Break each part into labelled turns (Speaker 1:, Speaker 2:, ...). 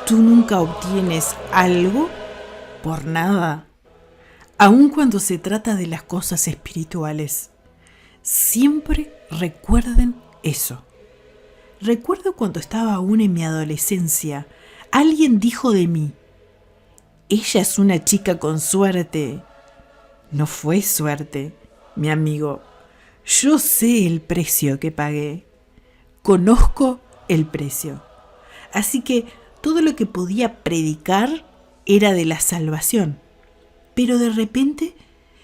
Speaker 1: Tú nunca obtienes algo por nada, aun cuando se trata de las cosas espirituales. Siempre recuerden eso. Recuerdo cuando estaba aún en mi adolescencia, alguien dijo de mí: ella es una chica con suerte. No fue suerte, mi amigo. Yo sé el precio que pagué. Conozco el precio. Así que todo lo que podía predicar era de la salvación. Pero de repente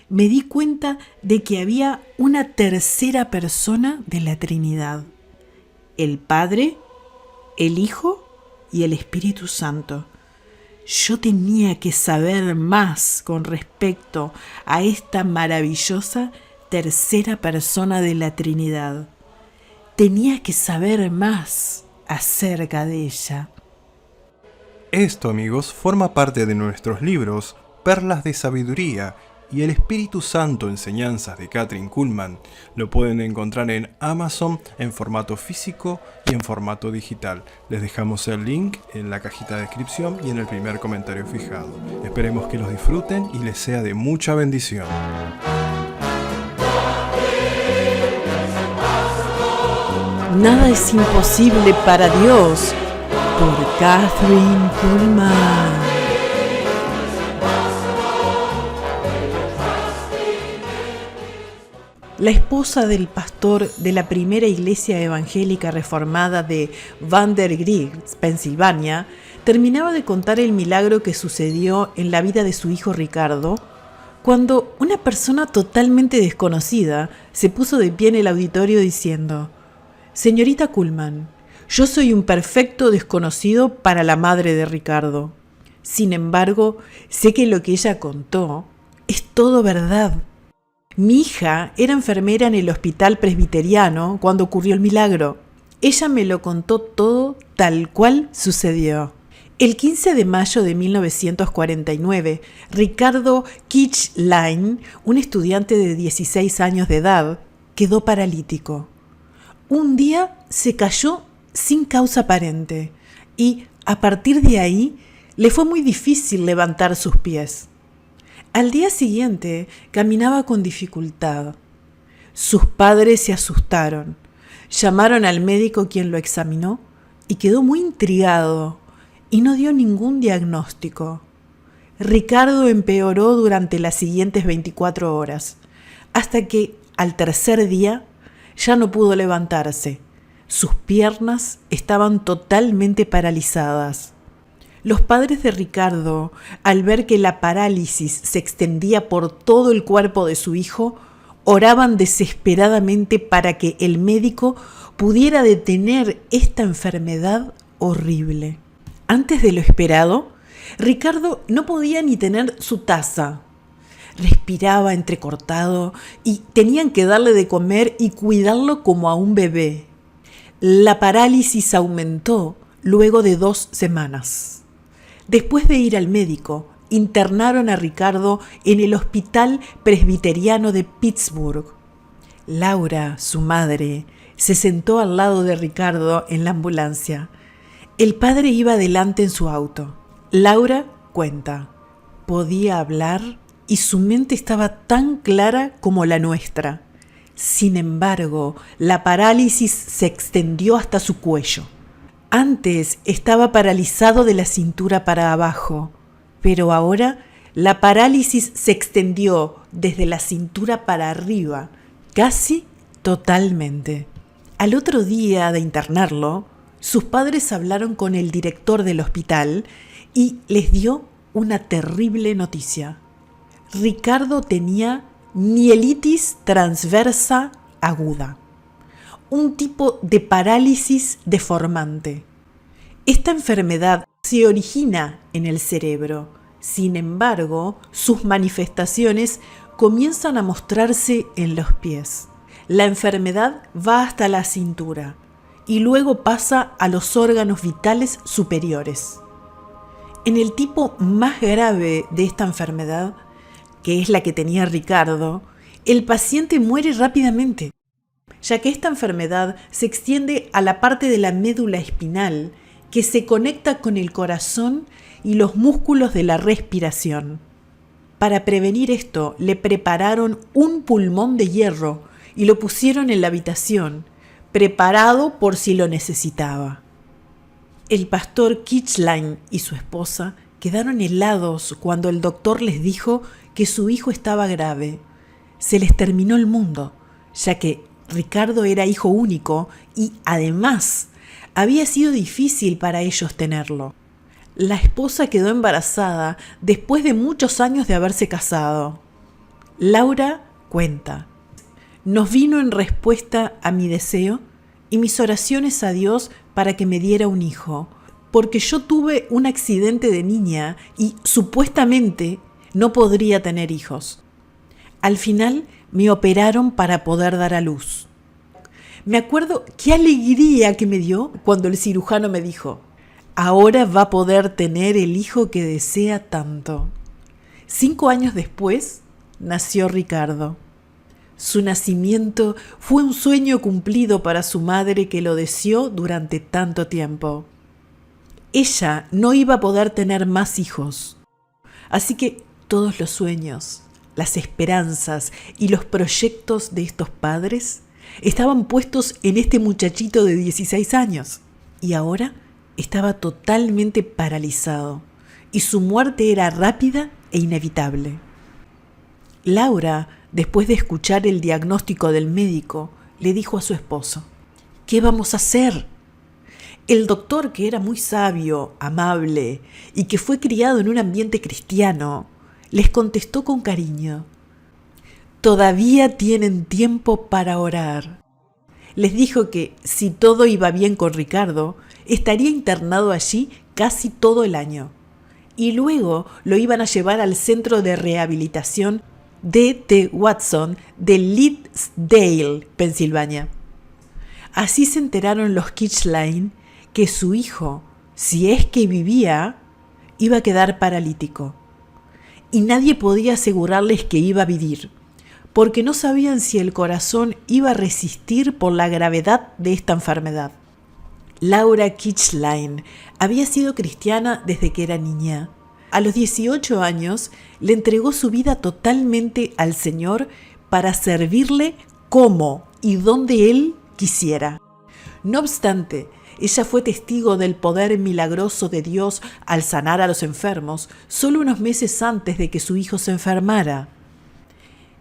Speaker 1: me di cuenta de que había una tercera persona de la Trinidad: el Padre, el Hijo y el Espíritu Santo. Yo tenía que saber más con respecto a esta maravillosa tercera persona de la Trinidad. Tenía que saber más acerca de ella.
Speaker 2: Esto, amigos, forma parte de nuestros libros Perlas de Sabiduría y El Espíritu Santo, enseñanzas de Kathryn Kuhlman. Lo pueden encontrar en Amazon en formato físico y en formato digital. Les dejamos el link en la cajita de descripción y en el primer comentario fijado. Esperemos que los disfruten y les sea de mucha bendición.
Speaker 1: Nada es imposible para Dios, por Kathryn Kuhlman. La esposa del pastor de la primera iglesia evangélica reformada de Vandergrift, Pensilvania, terminaba de contar el milagro que sucedió en la vida de su hijo Ricardo, cuando una persona totalmente desconocida se puso de pie en el auditorio diciendo: «Señorita Kuhlman, yo soy un perfecto desconocido para la madre de Ricardo. Sin embargo, sé que lo que ella contó es todo verdad. Mi hija era enfermera en el hospital presbiteriano cuando ocurrió el milagro. Ella me lo contó todo tal cual sucedió». El 15 de mayo de 1949, Ricardo Kichline, un estudiante de 16 años de edad, quedó paralítico. Un día se cayó sin causa aparente y, a partir de ahí, le fue muy difícil levantar sus pies. Al día siguiente caminaba con dificultad. Sus padres se asustaron, llamaron al médico, quien lo examinó y quedó muy intrigado y no dio ningún diagnóstico. Ricardo empeoró durante las siguientes 24 horas, hasta que al tercer día ya no pudo levantarse. Sus piernas estaban totalmente paralizadas. Los padres de Ricardo, al ver que la parálisis se extendía por todo el cuerpo de su hijo, oraban desesperadamente para que el médico pudiera detener esta enfermedad horrible. Antes de lo esperado, Ricardo no podía ni tener su taza. Respiraba entrecortado y tenían que darle de comer y cuidarlo como a un bebé. La parálisis aumentó luego de 2 semanas. Después de ir al médico, internaron a Ricardo en el Hospital Presbiteriano de Pittsburgh. Laura, su madre, se sentó al lado de Ricardo en la ambulancia. El padre iba adelante en su auto. Laura cuenta: podía hablar y su mente estaba tan clara como la nuestra. Sin embargo, la parálisis se extendió hasta su cuello. Antes estaba paralizado de la cintura para abajo, pero ahora la parálisis se extendió desde la cintura para arriba, casi totalmente. Al otro día de internarlo, sus padres hablaron con el director del hospital y les dio una terrible noticia. Ricardo tenía mielitis transversa aguda, un tipo de parálisis deformante. Esta enfermedad se origina en el cerebro. Sin embargo, sus manifestaciones comienzan a mostrarse en los pies. La enfermedad va hasta la cintura y luego pasa a los órganos vitales superiores. En el tipo más grave de esta enfermedad, que es la que tenía Ricardo, el paciente muere rápidamente, ya que esta enfermedad se extiende a la parte de la médula espinal que se conecta con el corazón y los músculos de la respiración. Para prevenir esto, le prepararon un pulmón de hierro y lo pusieron en la habitación, preparado por si lo necesitaba. El pastor Kichline y su esposa quedaron helados cuando el doctor les dijo que su hijo estaba grave. Se les terminó el mundo, ya que Ricardo era hijo único y, además, había sido difícil para ellos tenerlo. La esposa quedó embarazada después de muchos años de haberse casado. Laura cuenta: nos vino en respuesta a mi deseo y mis oraciones a Dios para que me diera un hijo, porque yo tuve un accidente de niña y supuestamente no podría tener hijos. Al final me operaron para poder dar a luz. Me acuerdo qué alegría que me dio cuando el cirujano me dijo: ahora va a poder tener el hijo que desea tanto. 5 años después nació Ricardo. Su nacimiento fue un sueño cumplido para su madre, que lo deseó durante tanto tiempo. Ella no iba a poder tener más hijos, así que todos los sueños, las esperanzas y los proyectos de estos padres estaban puestos en este muchachito de 16 años, y ahora estaba totalmente paralizado, y su muerte era rápida e inevitable. Laura, después de escuchar el diagnóstico del médico, le dijo a su esposo: ¿qué vamos a hacer? El doctor, que era muy sabio, amable y que fue criado en un ambiente cristiano, les contestó con cariño: todavía tienen tiempo para orar. Les dijo que si todo iba bien con Ricardo, estaría internado allí casi todo el año, y luego lo iban a llevar al centro de rehabilitación D.T. Watson de Leedsdale, Pensilvania. Así se enteraron los Kichline que su hijo, si es que vivía, iba a quedar paralítico. Y nadie podía asegurarles que iba a vivir, porque no sabían si el corazón iba a resistir por la gravedad de esta enfermedad. Laura Kichline había sido cristiana desde que era niña. A los 18 años le entregó su vida totalmente al Señor para servirle como y donde Él quisiera. No obstante, ella fue testigo del poder milagroso de Dios al sanar a los enfermos solo unos meses antes de que su hijo se enfermara.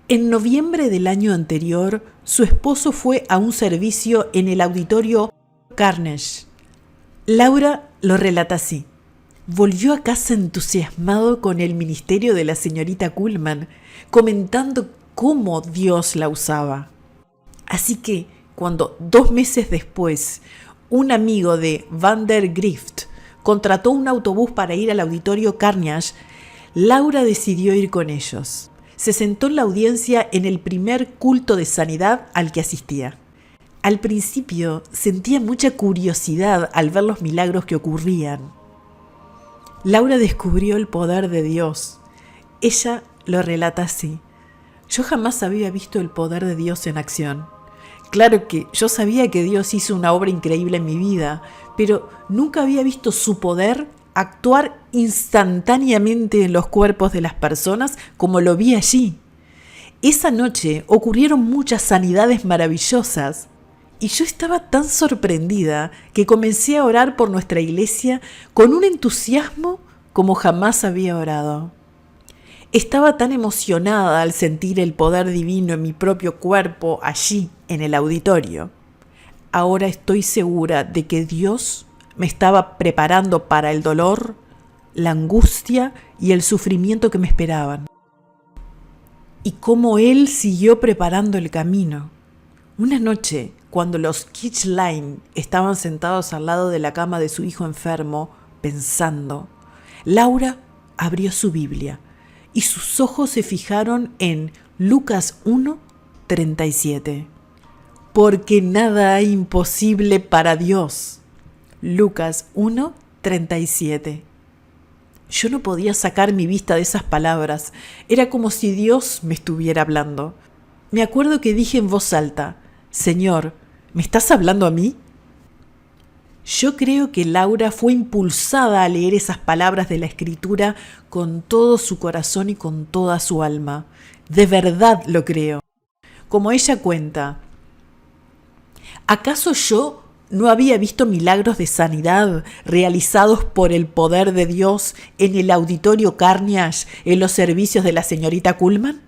Speaker 1: En noviembre del año anterior, su esposo fue a un servicio en el auditorio Carnegie. Laura lo relata así: volvió a casa entusiasmado con el ministerio de la señorita Kuhlman, comentando cómo Dios la usaba. Así que, cuando 2 meses después, un amigo de Van der Grift contrató un autobús para ir al auditorio Carnegie, Laura decidió ir con ellos. Se sentó en la audiencia en el primer culto de sanidad al que asistía. Al principio sentía mucha curiosidad al ver los milagros que ocurrían. Laura descubrió el poder de Dios. Ella lo relata así: yo jamás había visto el poder de Dios en acción. Claro que yo sabía que Dios hizo una obra increíble en mi vida, pero nunca había visto su poder actuar instantáneamente en los cuerpos de las personas como lo vi allí. Esa noche ocurrieron muchas sanidades maravillosas y yo estaba tan sorprendida que comencé a orar por nuestra iglesia con un entusiasmo como jamás había orado. Estaba tan emocionada al sentir el poder divino en mi propio cuerpo allí en el auditorio. Ahora estoy segura de que Dios me estaba preparando para el dolor, la angustia y el sufrimiento que me esperaban. Y cómo Él siguió preparando el camino. Una noche, cuando los Kichline estaban sentados al lado de la cama de su hijo enfermo, pensando, Laura abrió su Biblia y sus ojos se fijaron en Lucas 1:37. Porque nada hay imposible para Dios. Lucas 1:37. Yo no podía sacar mi vista de esas palabras. Era como si Dios me estuviera hablando. Me acuerdo que dije en voz alta: Señor, ¿me estás hablando a mí? Yo creo que Laura fue impulsada a leer esas palabras de la Escritura con todo su corazón y con toda su alma. De verdad lo creo. Como ella cuenta, ¿acaso yo no había visto milagros de sanidad realizados por el poder de Dios en el auditorio Carnegie en los servicios de la señorita Kuhlman?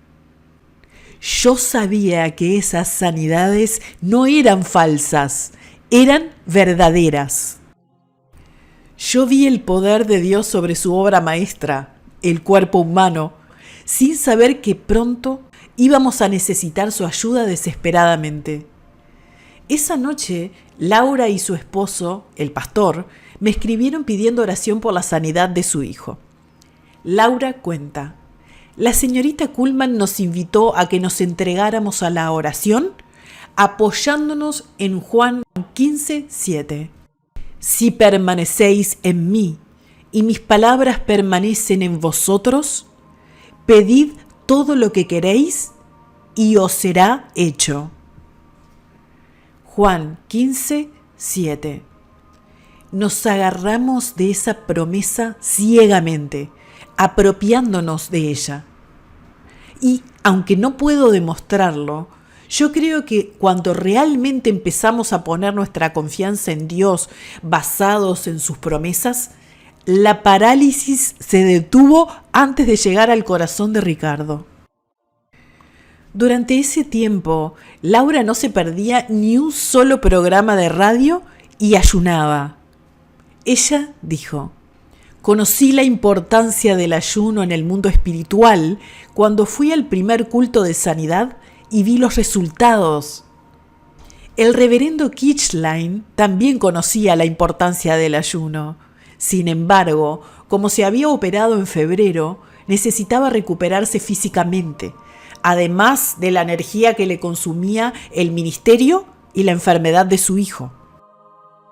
Speaker 1: Yo sabía que esas sanidades no eran falsas, eran verdaderas. Yo vi el poder de Dios sobre su obra maestra, el cuerpo humano, sin saber que pronto íbamos a necesitar su ayuda desesperadamente. Esa noche, Laura y su esposo, el pastor, me escribieron pidiendo oración por la sanidad de su hijo. Laura cuenta: la señorita Kuhlman nos invitó a que nos entregáramos a la oración apoyándonos en Juan 15:7. Si permanecéis en mí y mis palabras permanecen en vosotros, pedid todo lo que queréis y os será hecho. Juan 15:7. Nos agarramos de esa promesa ciegamente, apropiándonos de ella. Y aunque no puedo demostrarlo, yo creo que cuando realmente empezamos a poner nuestra confianza en Dios basados en sus promesas, la parálisis se detuvo antes de llegar al corazón de Ricardo. Durante ese tiempo, Laura no se perdía ni un solo programa de radio y ayunaba. Ella dijo: conocí la importancia del ayuno en el mundo espiritual cuando fui al primer culto de sanidad y vi los resultados. El reverendo Kitchline también conocía la importancia del ayuno. Sin embargo, como se había operado en febrero, necesitaba recuperarse físicamente, además de la energía que le consumía el ministerio y la enfermedad de su hijo.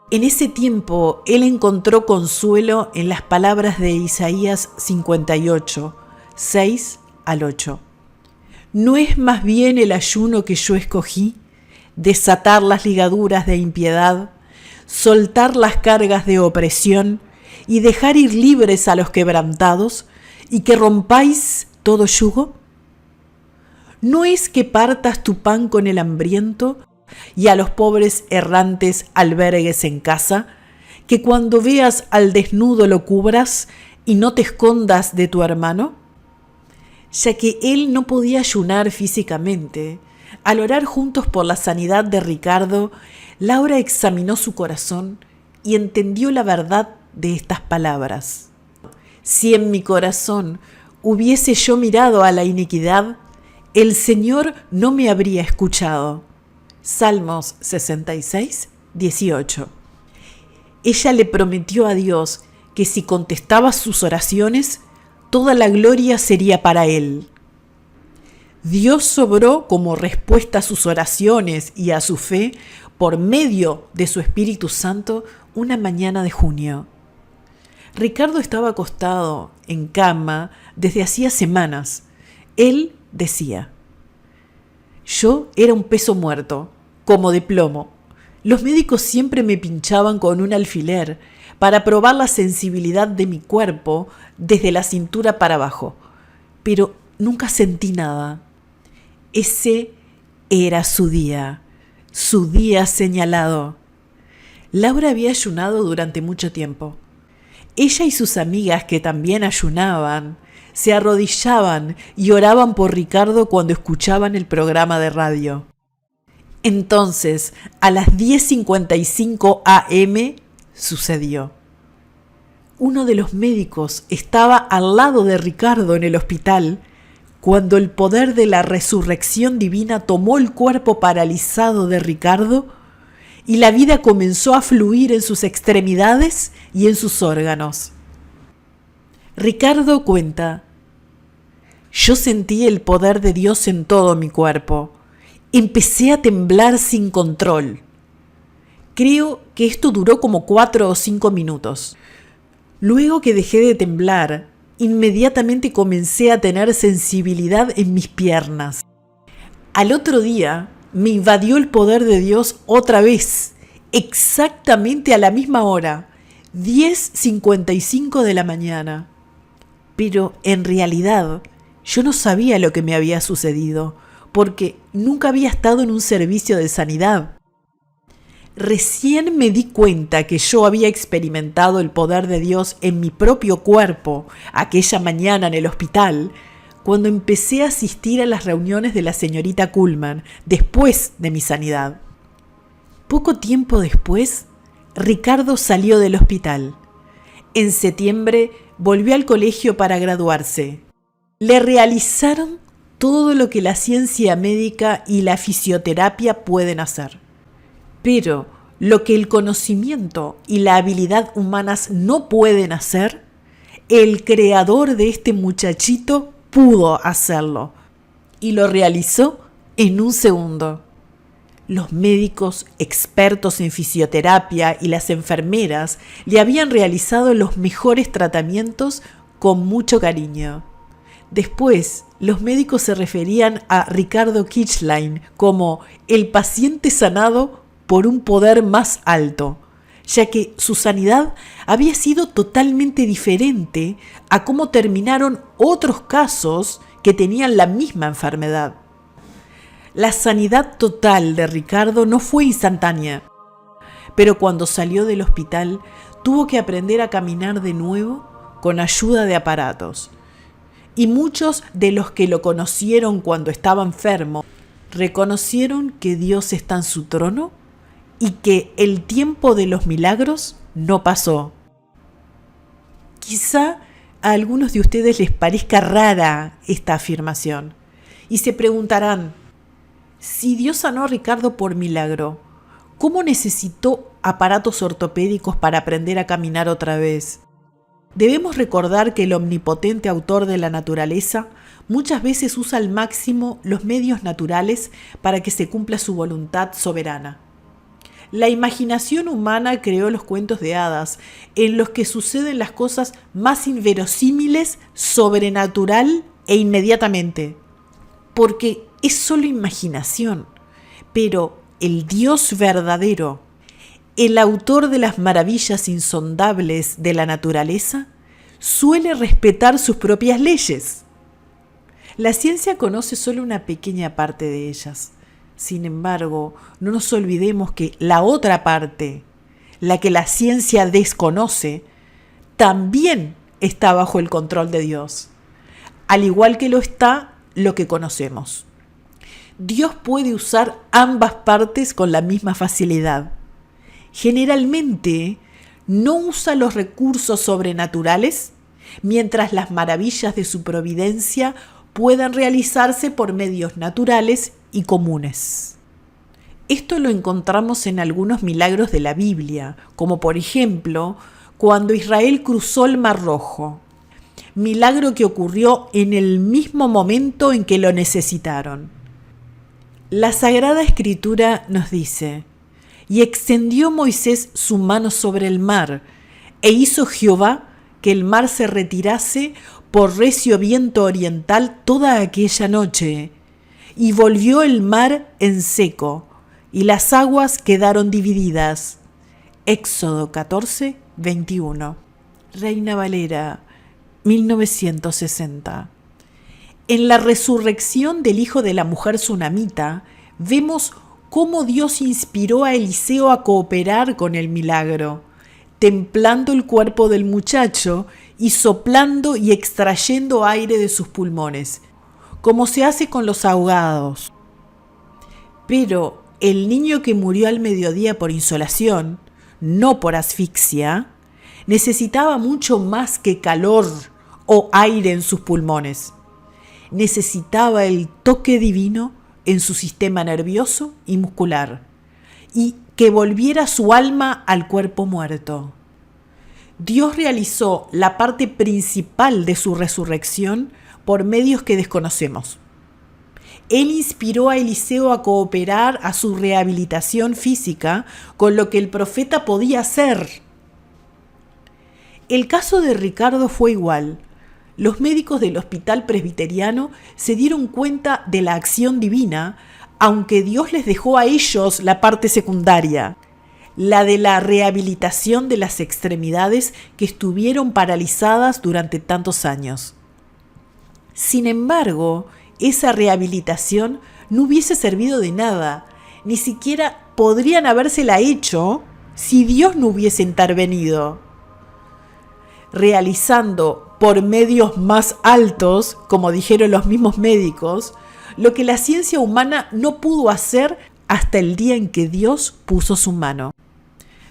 Speaker 1: En ese tiempo, él encontró consuelo en las palabras de Isaías 58, 6 al 8. ¿No es más bien el ayuno que yo escogí? Desatar las ligaduras de impiedad, soltar las cargas de opresión y dejar ir libres a los quebrantados, y que rompáis todo yugo. ¿No es que partas tu pan con el hambriento y a los pobres errantes albergues en casa, que cuando veas al desnudo lo cubras y no te escondas de tu hermano? Ya que él no podía ayunar físicamente, al orar juntos por la sanidad de Ricardo, Laura examinó su corazón y entendió la verdad de estas palabras. Si en mi corazón hubiese yo mirado a la iniquidad, el Señor no me habría escuchado. Salmos 66, 18. Ella le prometió a Dios que si contestaba sus oraciones, toda la gloria sería para él. Dios sobró como respuesta a sus oraciones y a su fe por medio de su Espíritu Santo una mañana de junio. Ricardo estaba acostado en cama desde hacía semanas. Él decía: yo era un peso muerto, como de plomo. Los médicos siempre me pinchaban con un alfiler para probar la sensibilidad de mi cuerpo desde la cintura para abajo, pero nunca sentí nada. Ese era su día señalado. Laura había ayunado durante mucho tiempo. Ella y sus amigas, que también ayunaban, se arrodillaban y oraban por Ricardo cuando escuchaban el programa de radio. Entonces, a las 10:55 a.m., sucedió. Uno de los médicos estaba al lado de Ricardo en el hospital cuando el poder de la resurrección divina tomó el cuerpo paralizado de Ricardo y la vida comenzó a fluir en sus extremidades y en sus órganos. Ricardo cuenta: yo sentí el poder de Dios en todo mi cuerpo. Empecé a temblar sin control. Creo que esto duró como 4 o 5 minutos. Luego que dejé de temblar, inmediatamente comencé a tener sensibilidad en mis piernas. Al otro día me invadió el poder de Dios otra vez exactamente a la misma hora, 10:55 de la mañana. Pero en realidad yo no sabía lo que me había sucedido, porque nunca había estado en un servicio de sanidad. Recién me di cuenta que yo había experimentado el poder de Dios en mi propio cuerpo aquella mañana en el hospital, cuando empecé a asistir a las reuniones de la señorita Kuhlman después de mi sanidad. Poco tiempo después, Ricardo salió del hospital. En septiembre volvió al colegio para graduarse. Le realizaron todo lo que la ciencia médica y la fisioterapia pueden hacer. Pero lo que el conocimiento y la habilidad humanas no pueden hacer, el creador de este muchachito pudo hacerlo y lo realizó en un segundo. Los médicos expertos en fisioterapia y las enfermeras le habían realizado los mejores tratamientos con mucho cariño. Después, los médicos se referían a Ricardo Kichlein como el paciente sanado por un poder más alto, ya que su sanidad había sido totalmente diferente a cómo terminaron otros casos que tenían la misma enfermedad. La sanidad total de Ricardo no fue instantánea, pero cuando salió del hospital tuvo que aprender a caminar de nuevo con ayuda de aparatos. Y muchos de los que lo conocieron cuando estaba enfermo reconocieron que Dios está en su trono y que el tiempo de los milagros no pasó. Quizá a algunos de ustedes les parezca rara esta afirmación y se preguntarán, si Dios sanó a Ricardo por milagro, ¿cómo necesitó aparatos ortopédicos para aprender a caminar otra vez? Debemos recordar que el omnipotente autor de la naturaleza muchas veces usa al máximo los medios naturales para que se cumpla su voluntad soberana. La imaginación humana creó los cuentos de hadas, en los que suceden las cosas más inverosímiles, sobrenatural e inmediatamente. Porque es solo imaginación, pero el Dios verdadero, el autor de las maravillas insondables de la naturaleza, suele respetar sus propias leyes. La ciencia conoce solo una pequeña parte de ellas. Sin embargo, no nos olvidemos que la otra parte, la que la ciencia desconoce, también está bajo el control de Dios, al igual que lo está lo que conocemos. Dios puede usar ambas partes con la misma facilidad. Generalmente, no usa los recursos sobrenaturales, mientras las maravillas de su providencia puedan realizarse por medios naturales y comunes. Esto lo encontramos en algunos milagros de la Biblia, como por ejemplo, cuando Israel cruzó el Mar Rojo, milagro que ocurrió en el mismo momento en que lo necesitaron. La Sagrada Escritura nos dice: «Y extendió Moisés su mano sobre el mar, e hizo Jehová que el mar se retirase por recio viento oriental toda aquella noche, y volvió el mar en seco, y las aguas quedaron divididas». Éxodo 14, 21. Reina Valera, 1960. En la resurrección del hijo de la mujer sunamita, vemos cómo Dios inspiró a Eliseo a cooperar con el milagro, templando el cuerpo del muchacho y soplando y extrayendo aire de sus pulmones, como se hace con los ahogados. Pero el niño que murió al mediodía por insolación, no por asfixia, necesitaba mucho más que calor o aire en sus pulmones. Necesitaba el toque divino en su sistema nervioso y muscular, y que volviera su alma al cuerpo muerto. Dios realizó la parte principal de su resurrección por medios que desconocemos. Él inspiró a Eliseo a cooperar a su rehabilitación física con lo que el profeta podía hacer. El caso de Ricardo fue igual. Los médicos del hospital presbiteriano se dieron cuenta de la acción divina, aunque Dios les dejó a ellos la parte secundaria. la de la rehabilitación de las extremidades que estuvieron paralizadas durante tantos años. Sin embargo, esa rehabilitación no hubiese servido de nada, ni siquiera podrían habérsela hecho si Dios no hubiese intervenido, realizando por medios más altos, como dijeron los mismos médicos, lo que la ciencia humana no pudo hacer hasta el día en que Dios puso su mano.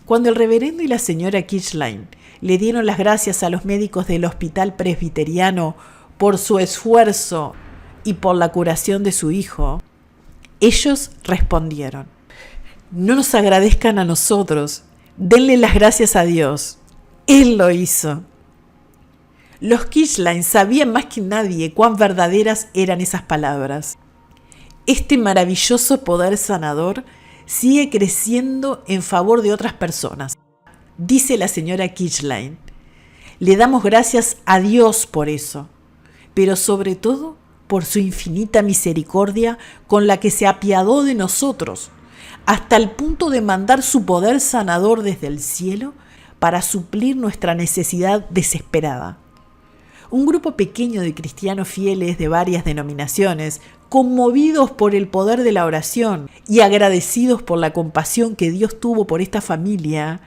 Speaker 1: Cuando el reverendo y la señora Kirchlein le dieron las gracias a los médicos del hospital presbiteriano por su esfuerzo y por la curación de su hijo, ellos respondieron: no nos agradezcan a nosotros, denle las gracias a Dios. Él lo hizo. Los Kirchlein sabían más que nadie cuán verdaderas eran esas palabras. Este maravilloso poder sanador sigue creciendo en favor de otras personas, dice la señora Kirchlein. Le damos gracias a Dios por eso, pero sobre todo por su infinita misericordia con la que se apiadó de nosotros, hasta el punto de mandar su poder sanador desde el cielo para suplir nuestra necesidad desesperada. Un grupo pequeño de cristianos fieles de varias denominaciones, conmovidos por el poder de la oración y agradecidos por la compasión que Dios tuvo por esta familia,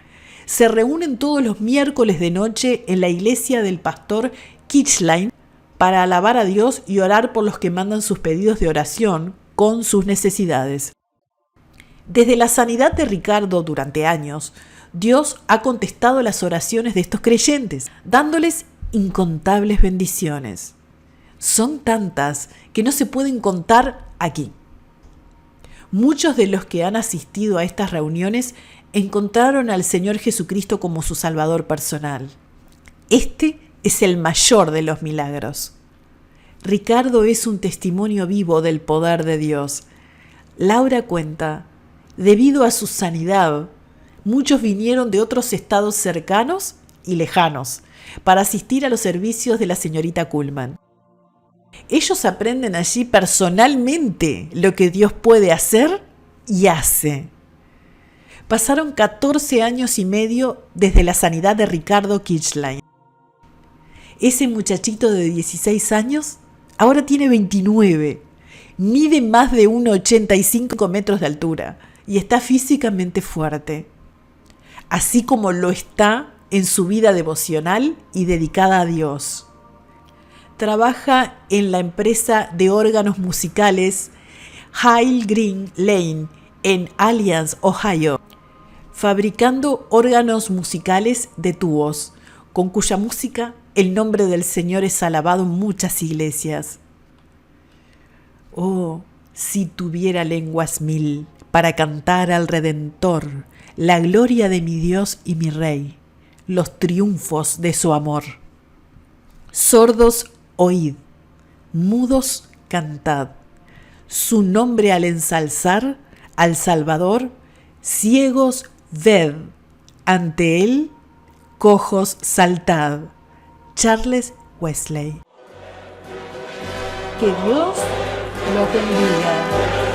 Speaker 1: se reúnen todos los miércoles de noche en la iglesia del pastor Kirchlein para alabar a Dios y orar por los que mandan sus pedidos de oración con sus necesidades. Desde la sanidad de Ricardo durante años, Dios ha contestado las oraciones de estos creyentes, dándoles incontables bendiciones. Son tantas que no se pueden contar aquí. Muchos de los que han asistido a estas reuniones encontraron al Señor Jesucristo como su Salvador personal. Este es el mayor de los milagros. Ricardo es un testimonio vivo del poder de Dios. Laura cuenta, debido a su sanidad, muchos vinieron de otros estados cercanos y lejanos para asistir a los servicios de la señorita Kuhlman. Ellos aprenden allí personalmente lo que Dios puede hacer y hace. Pasaron 14 años y medio desde la sanidad de Ricardo Kirchlein. Ese muchachito de 16 años ahora tiene 29, mide más de 1,85 metros de altura y está físicamente fuerte, así como lo está en su vida devocional y dedicada a Dios. Trabaja en la empresa de órganos musicales Hill Green Lane en Alliance, Ohio, fabricando órganos musicales de tubos, con cuya música el nombre del Señor es alabado en muchas iglesias. Oh, si tuviera lenguas 1000 para cantar al Redentor, la gloria de mi Dios y mi Rey, los triunfos de su amor. Sordos, oíd, mudos, cantad, su nombre al ensalzar, al Salvador, ciegos, ved, ante él, cojos, saltad. Charles Wesley. Que Dios los bendiga.